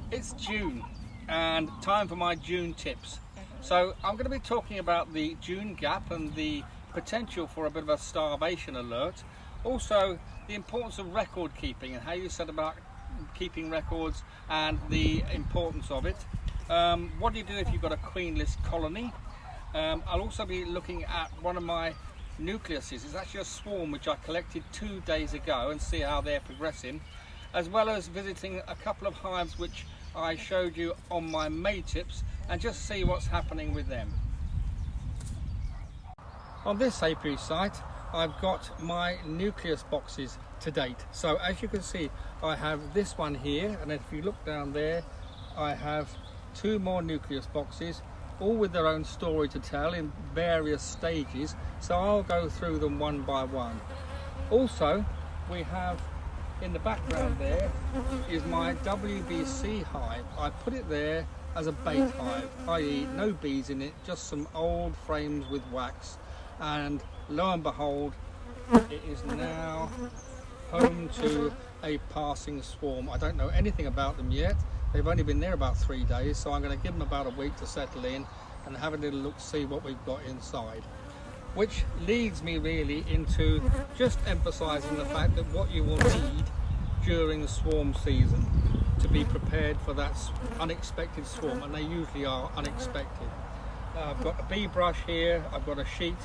It's June and time for my June tips. So I'm going to be talking about the June gap and the potential for a bit of a starvation alert. Also the importance of record keeping and how you set about keeping records and the importance of it. What do you do if you've got a queenless colony? I'll also be looking at one of my nucleuses. It's actually a swarm which I collected 2 days ago and see how they're progressing, as well as visiting a couple of hives which I showed you on my May tips and just see what's happening with them. On this apiary site I've got my nucleus boxes to date. So as you can see, I have this one here, and if you look down there I have 2 more nucleus boxes, all with their own story to tell in various stages, so I'll go through them one by one. Also we have in the background there is my WBC hive. I put it there as a bait hive, i.e. no bees in it, just some old frames with wax, and lo and behold it is now home to a passing swarm. I don't know anything about them yet. They've only been there about 3 days, so I'm going to give them about a week to settle in and have a little look, see what we've got inside. Which leads me really into just emphasising the fact that what you will need during the swarm season to be prepared for that unexpected swarm, and they usually are unexpected. I've got a bee brush here, I've got a sheet,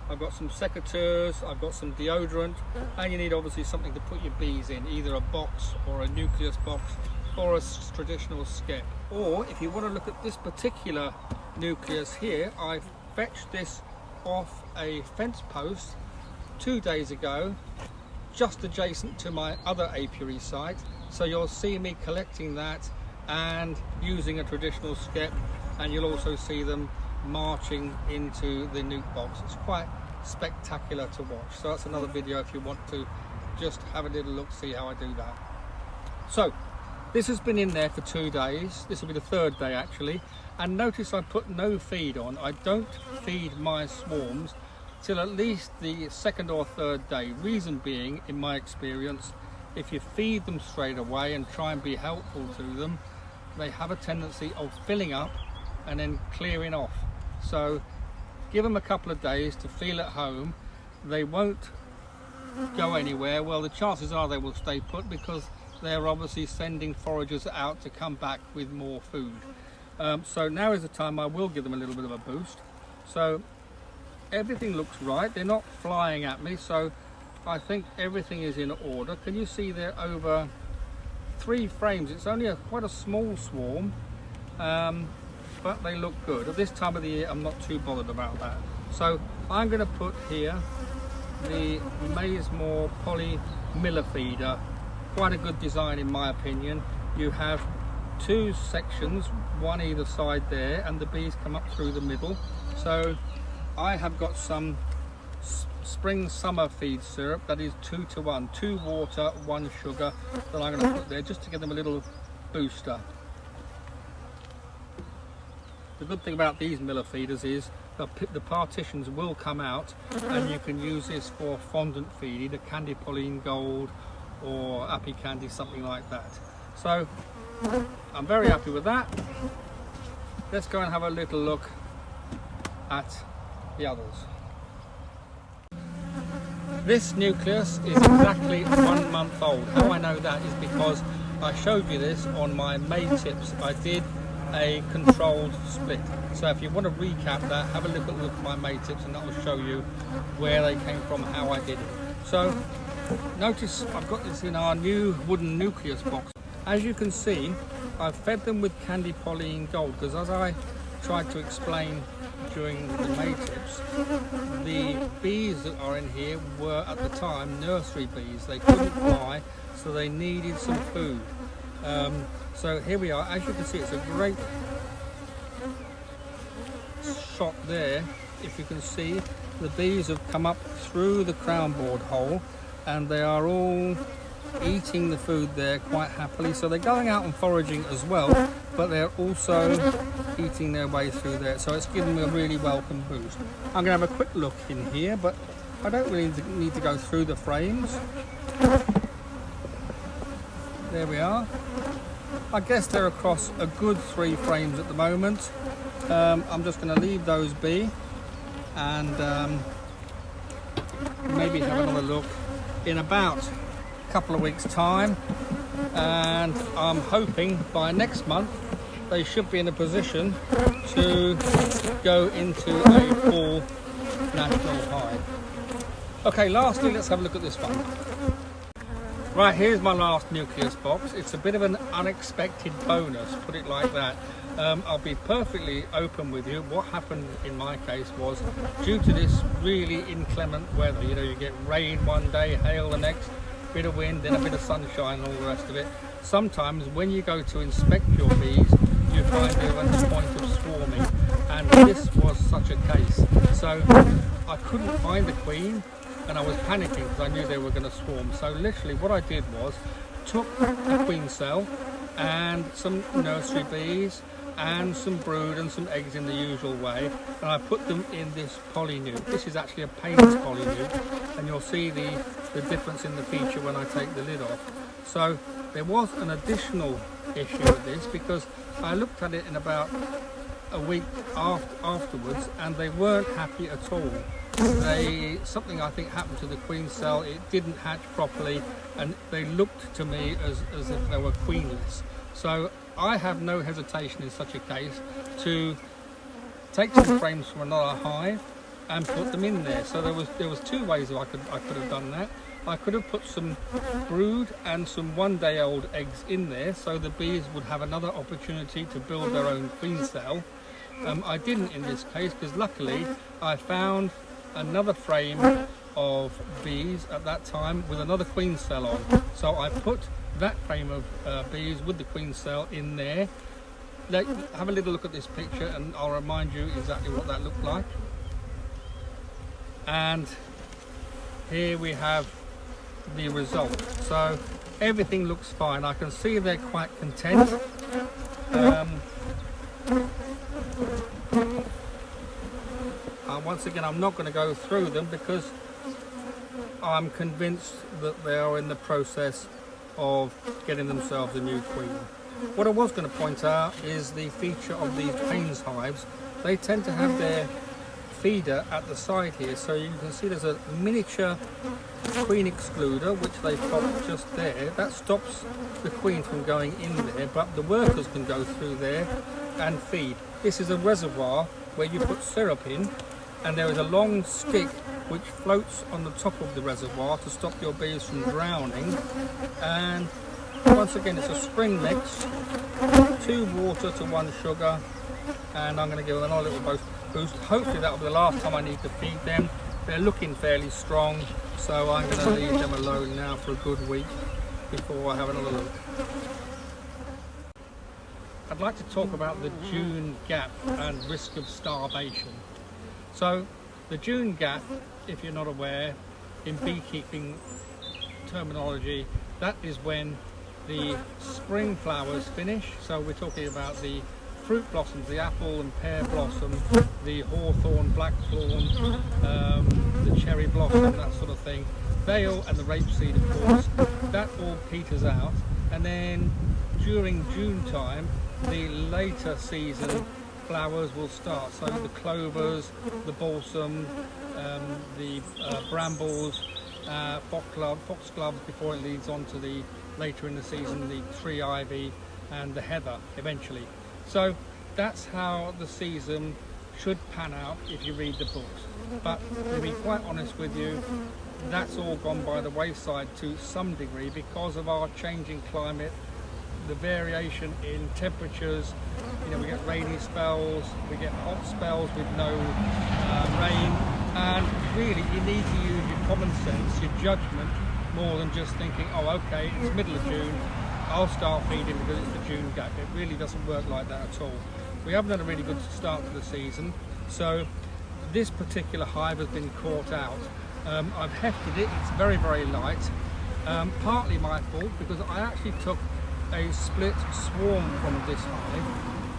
I've got some secateurs, I've got some deodorant, and you need obviously something to put your bees in, either a box or a nucleus box or a traditional skep. Or if you want to look at this particular nucleus here, I fetched this off a fence post 2 days ago, just adjacent to my other apiary site, so you'll see me collecting that and using a traditional skep, and you'll also see them marching into the nuke box. It's quite spectacular to watch, so that's another video if you want to just have a little look, see how I do that. So this has been in there for 2 days. This will be the 3rd day actually, and notice I put no feed on. I don't feed my swarms till at least the 2nd or 3rd day. Reason being, in my experience, if you feed them straight away and try and be helpful to them, they have a tendency of filling up and then clearing off. So give them a couple of days to feel at home. They won't go anywhere. Well, the chances are they will stay put because they're obviously sending foragers out to come back with more food. So now is the time I will give them a little bit of a boost. So everything looks right. They're not flying at me, so I think everything is in order. Can you see they're over 3 frames? It's only quite a small swarm, but they look good. At this time of the year I'm not too bothered about that. So I'm going to put here the Maysmore Poly Miller feeder. Quite a good design in my opinion. You have 2 sections, one either side there, and the bees come up through the middle. So I have got some spring summer feed syrup that is 2 to 1, 2 water, 1 sugar, that I'm going to put there just to give them a little booster. The good thing about these Miller feeders is the partitions will come out, and you can use this for fondant feed, either Candy Pauline Gold or Appy Candy, something like that. So I'm very happy with that. Let's go and have a little look at the others. This nucleus is exactly 1 month old. How I know that is because I showed you this on my May tips. I did a controlled split. So if you want to recap that, have a look at my May tips, and that will show you where they came from, how I did it. So notice I've got this in our new wooden nucleus box. As you can see, I've fed them with Candy Pauline Gold because, as I tried to explain during the May tips, the bees that are in here were at the time nursery bees. They couldn't fly, so they needed some food. So here we are. As you can see, it's a great shot there. If you can see, the bees have come up through the crown board hole, and they are all eating the food there quite happily. So they're going out and foraging as well, but they're also eating their way through there. So it's giving them a really welcome boost. I'm going to have a quick look in here, but I don't really need to go through the frames. There we are. I guess they're across a good 3 frames at the moment. I'm just going to leave those be and maybe have another look in about a couple of weeks time, and I'm hoping by next month they should be in a position to go into a full national hive. Okay, lastly, let's have a look at this one. Right, here's my last nucleus box. It's a bit of an unexpected bonus, put it like that. I'll be perfectly open with you. What happened in my case was, due to this really inclement weather, you know, you get rain one day, hail the next, bit of wind, then a bit of sunshine and all the rest of it. Sometimes when you go to inspect your bees, you find they're at the point of swarming, and this was such a case. So I couldn't find the queen, and I was panicking because I knew they were going to swarm. So literally what I did was took a queen cell and some nursery bees and some brood and some eggs in the usual way, and I put them in this polynuke. This is actually a painless polynuke, and you'll see the difference in the feature when I take the lid off. So there was an additional issue with this, because I looked at it in about a week afterwards, and they weren't happy at all. Something I think happened to the queen cell. It didn't hatch properly, and they looked to me as if they were queenless. So I have no hesitation in such a case to take some frames from another hive and put them in there. So there was 2 ways I could have done that. I could have put some brood and some 1-day-old eggs in there, so the bees would have another opportunity to build their own queen cell. I didn't in this case, because luckily I found another frame of bees at that time with another queen cell on. So I put that frame of bees with the queen cell in there. Have a little look at this picture and I'll remind you exactly what that looked like. And here we have the result. So everything looks fine. I can see they're quite content. Once again, I'm not going to go through them because I'm convinced that they are in the process of getting themselves a new queen. What I was going to point out is the feature of these Pains hives. They tend to have their feeder at the side here, so you can see there's a miniature queen excluder which they pop just there. That stops the queen from going in there, but the workers can go through there and feed. This is a reservoir where you put syrup in, and there is a long stick which floats on the top of the reservoir to stop your bees from drowning. And once again, it's a spring mix, 2 water to 1 sugar, and I'm going to give them another little boost. Hopefully that will be the last time I need to feed them. They're looking fairly strong, so I'm going to leave them alone now for a good week before I have another look. I'd like to talk about the June gap and risk of starvation. So the June gap, if you're not aware, in beekeeping terminology, that is when the spring flowers finish. So we're talking about the fruit blossoms, the apple and pear blossom, the hawthorn, blackthorn, the cherry blossom, that sort of thing. They all, and the rapeseed of course, that all peters out. And then during June time, the later season flowers will start. So the clovers, the balsam, the brambles, foxgloves before it leads on to the later in the season, the tree ivy and the heather eventually. So that's how the season should pan out if you read the books. But to be quite honest with you, that's all gone by the wayside to some degree because of our changing climate, the variation in temperatures. You know, we get rainy spells, we get hot spells with no rain, and really you need to use your common sense, your judgment, more than just thinking, oh okay, it's middle of June, I'll start feeding because it's the June gap. It really doesn't work like that at all. We haven't had a really good start to the season, so this particular hive has been caught out. I've hefted it, it's very, very light. Partly my fault because I actually took a split swarm from this hive,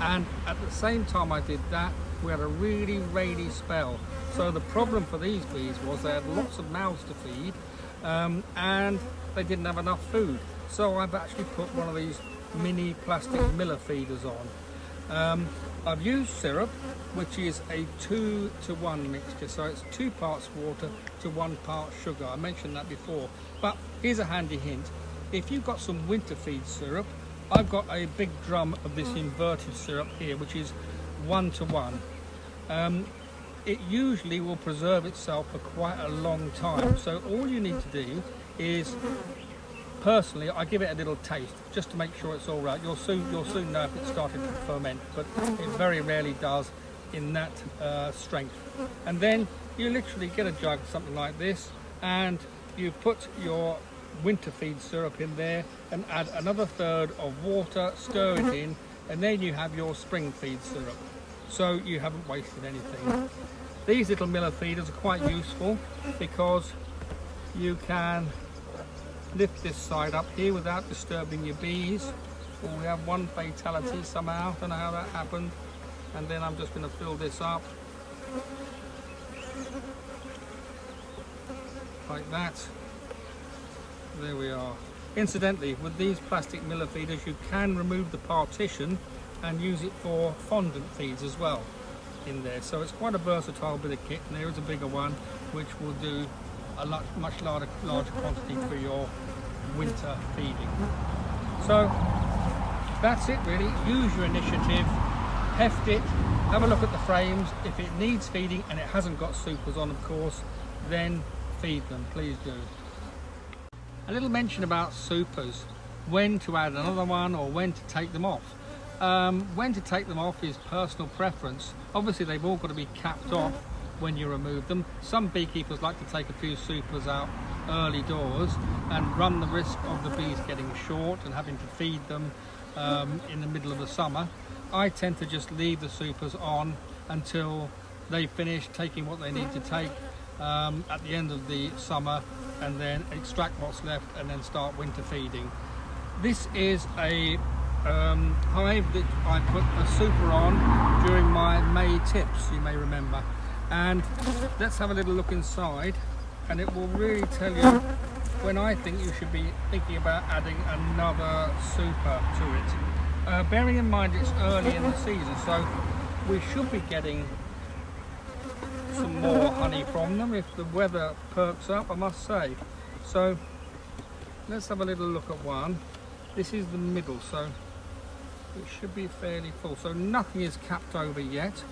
and at the same time I did that, we had a really rainy spell. So the problem for these bees was they had lots of mouths to feed, and they didn't have enough food. So I've actually put one of these mini plastic miller feeders on. I've used syrup, which is a 2-to-1 mixture, so it's 2 parts water to 1 part sugar. I mentioned that before, but here's a handy hint. If you've got some winter feed syrup, I've got a big drum of this inverted syrup here, which is 1-to-1. It usually will preserve itself for quite a long time, so all you need to do is, personally, I give it a little taste just to make sure it's all right. You'll soon know if it's started to ferment, but it very rarely does in that strength. And then you literally get a jug, something like this, and you put your winter feed syrup in there and add another third of water, stir it in, and then you have your spring feed syrup. So you haven't wasted anything. These little miller feeders are quite useful because you can lift this side up here without disturbing your bees. Well, we have one fatality somehow, don't know how that happened. And then I'm just going to fill this up like that. There we are. Incidentally, with these plastic miller feeders, you can remove the partition and use it for fondant feeds as well in there. So it's quite a versatile bit of kit, and there is a bigger one which will do a much larger quantity for your winter feeding. So that's it really. Use your initiative, heft it, have a look at the frames. If it needs feeding and it hasn't got supers on, of course, then feed them, please do. A little mention about supers, when to add another one or when to take them off. When to take them off is personal preference. Obviously they've all got to be capped off when you remove them. Some beekeepers like to take a few supers out early doors and run the risk of the bees getting short and having to feed them in the middle of the summer. I tend to just leave the supers on until they finish taking what they need to take at the end of the summer, and then extract what's left and then start winter feeding. This is a hive that I put a super on during my May tips, you may remember. And let's have a little look inside, and it will really tell you when I think you should be thinking about adding another super to it. Bearing in mind it's early in the season, so we should be getting some more honey from them if the weather perks up, I must say. So let's have a little look at one. This is the middle, so it should be fairly full. So nothing is capped over yet.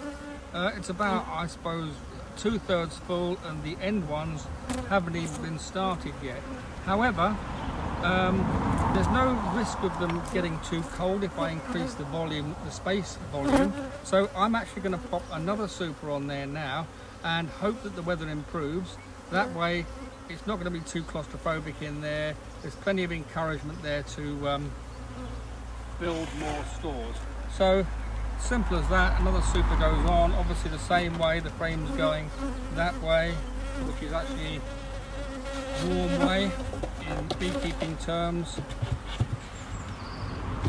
It's about, I suppose, 2/3 full, and the end ones haven't even been started yet. However, there's no risk of them getting too cold if I increase the volume, the space volume. So I'm actually going to pop another super on there now and hope that the weather improves. That way it's not going to be too claustrophobic in there. There's plenty of encouragement there to build more stores. So simple as that. Another super goes on, obviously the same way, the frame's going that way, which is actually warm way in beekeeping terms.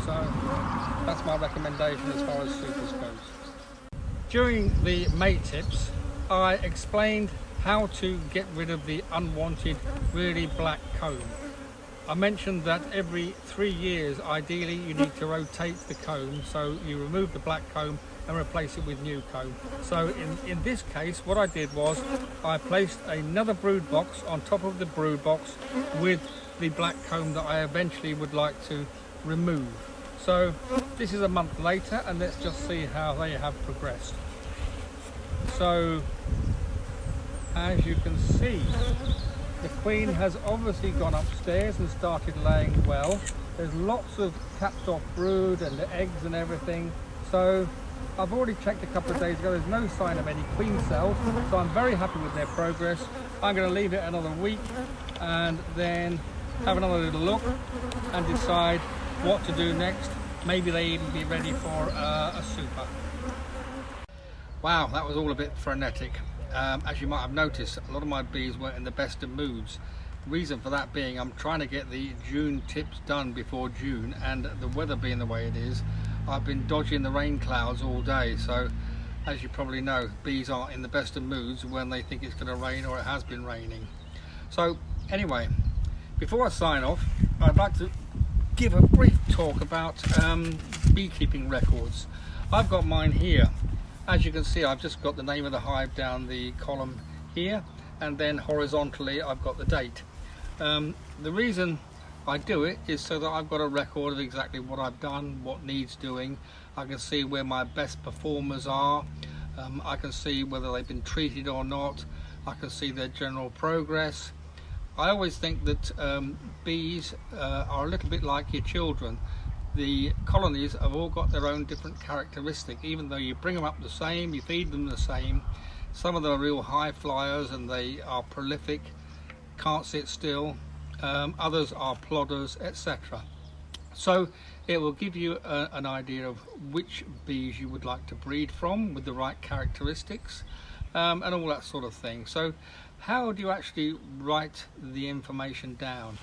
So that's my recommendation as far as supers goes. During the May tips, I explained how to get rid of the unwanted really black comb. I mentioned that every 3 years ideally you need to rotate the comb, so you remove the black comb and replace it with new comb. So in this case what I did was I placed another brood box on top of the brood box with the black comb that I eventually would like to remove. So this is a month later, and let's just see how they have progressed. So as you can see, the queen has obviously gone upstairs and started laying well. There's lots of capped off brood and the eggs and everything. So I've already checked a couple of days ago, there's no sign of any queen cells, so I'm very happy with their progress. I'm going to leave it another week and then have another little look and decide what to do next. Maybe they even be ready for a super. Wow, that was all a bit frenetic. As you might have noticed, a lot of my bees weren't in the best of moods. Reason for that being I'm trying to get the June tips done before June, and the weather being the way it is, I've been dodging the rain clouds all day. So as you probably know, bees aren't in the best of moods when they think it's going to rain or it has been raining. So anyway, before I sign off, I'd like to give a brief talk about beekeeping records. I've got mine here. As you can see, I've just got the name of the hive down the column here, and then horizontally I've got the date. The reason I do it is so that I've got a record of exactly what I've done, what needs doing. I can see where my best performers are. I can see whether they've been treated or not. I can see their general progress. I always think that bees are a little bit like your children. The colonies have all got their own different characteristic. Even though you bring them up the same, you feed them the same, some of them are real high flyers and they are prolific, can't sit still. Others are plodders, etc. So it will give you an idea of which bees you would like to breed from with the right characteristics, and all that sort of thing. So how do you actually write the information down?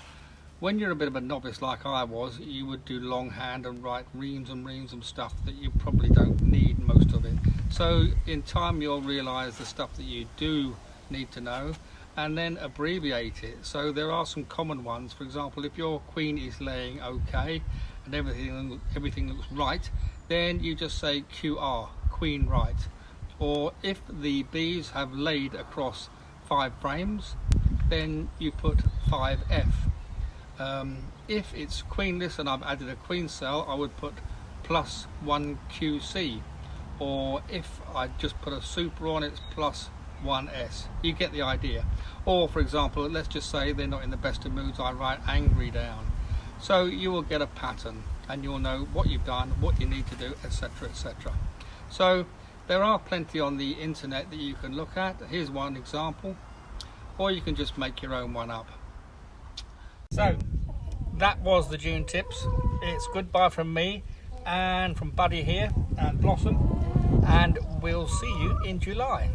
When you're a bit of a novice like I was, you would do longhand and write reams and reams of stuff that you probably don't need, most of it. So in time you'll realise the stuff that you do need to know, and then abbreviate it. So there are some common ones. For example, if your queen is laying okay and everything looks right, then you just say QR, queen right. Or if the bees have laid across 5 frames, then you put 5F. If it's queenless and I've added a queen cell, I would put +1 QC. Or if I just put a super on, it's +1S. You get the idea. Or for example, let's just say they're not in the best of moods, I write angry down. So you will get a pattern and you'll know what you've done, what you need to do, etc, etc. So there are plenty on the internet that you can look at. Here's one example, or you can just make your own one up. So that was the June tips. It's goodbye from me and from Buddy here and Blossom, and we'll see you in July.